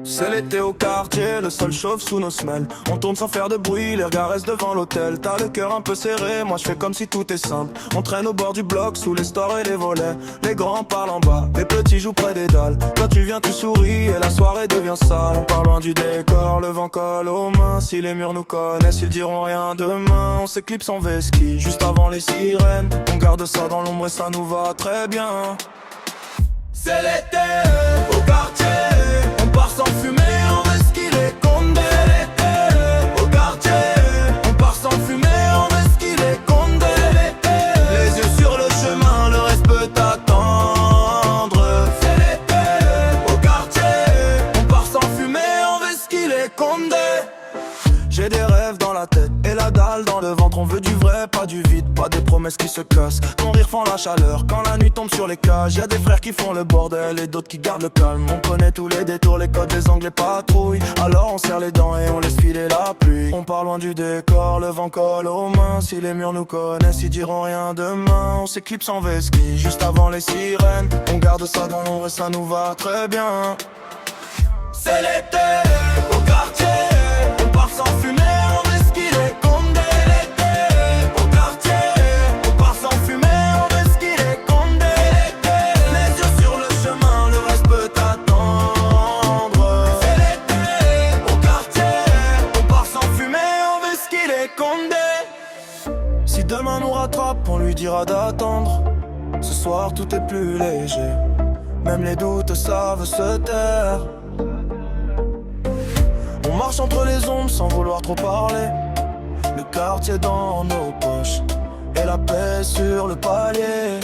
C'est l'été au quartier, le sol chauffe sous nos semelles. On tourne sans faire de bruit, les regards restent devant l'hôtel. T'as le cœur un peu serré, moi je fais comme si tout est simple. On traîne au bord du bloc, sous les stores et les volets. Les grands parlent en bas, les petits jouent près des dalles. Toi tu viens, tu souris et la soirée devient sale. On part loin du décor, le vent colle aux mains. Si les murs nous connaissent, ils diront rien demain. On s'éclipse en vesquille, juste avant les sirènes. On garde ça dans l'ombre et ça nous va très bien. C'est l'été au quartier, on part sans fumer, on risque les condés. L'été au quartier, on part sans fumer, on risque les condés. Les yeux sur le chemin, le reste peut attendre. C'est l'été au quartier, on part sans fumer, on risque les condés. J'ai des rêves dans la tête et la dalle dans le ventre. On veut du vrai, pas du vide, pas des promesses qui se cassent. Ton rire fend la chaleur quand la nuit tombe sur les cages. Y'a des frères qui font le bordel et d'autres qui gardent le calme. On connaît tous les détours, les codes des angles, les patrouilles. Alors on serre les dents et on laisse filer la pluie. On part loin du décor, le vent colle aux mains. Si les murs nous connaissent, ils diront rien demain. On s'éclipse en vesquille, juste avant les sirènes. On garde ça dans l'ombre et ça nous va très bien. C'est l'été au quartier, on part sans fumer, on risque les condés. L'été au quartier, on part sans fumer, on risque les condés. Les yeux sur le chemin, le reste peut attendre. C'est l'été au quartier, on part sans fumer, on risque les condés. Si demain nous rattrape, on lui dira d'attendre. Ce soir tout est plus léger, même les doutes savent se taire. On marche entre les ombres sans vouloir trop parler. Le quartier dans nos poches et la paix sur le palier.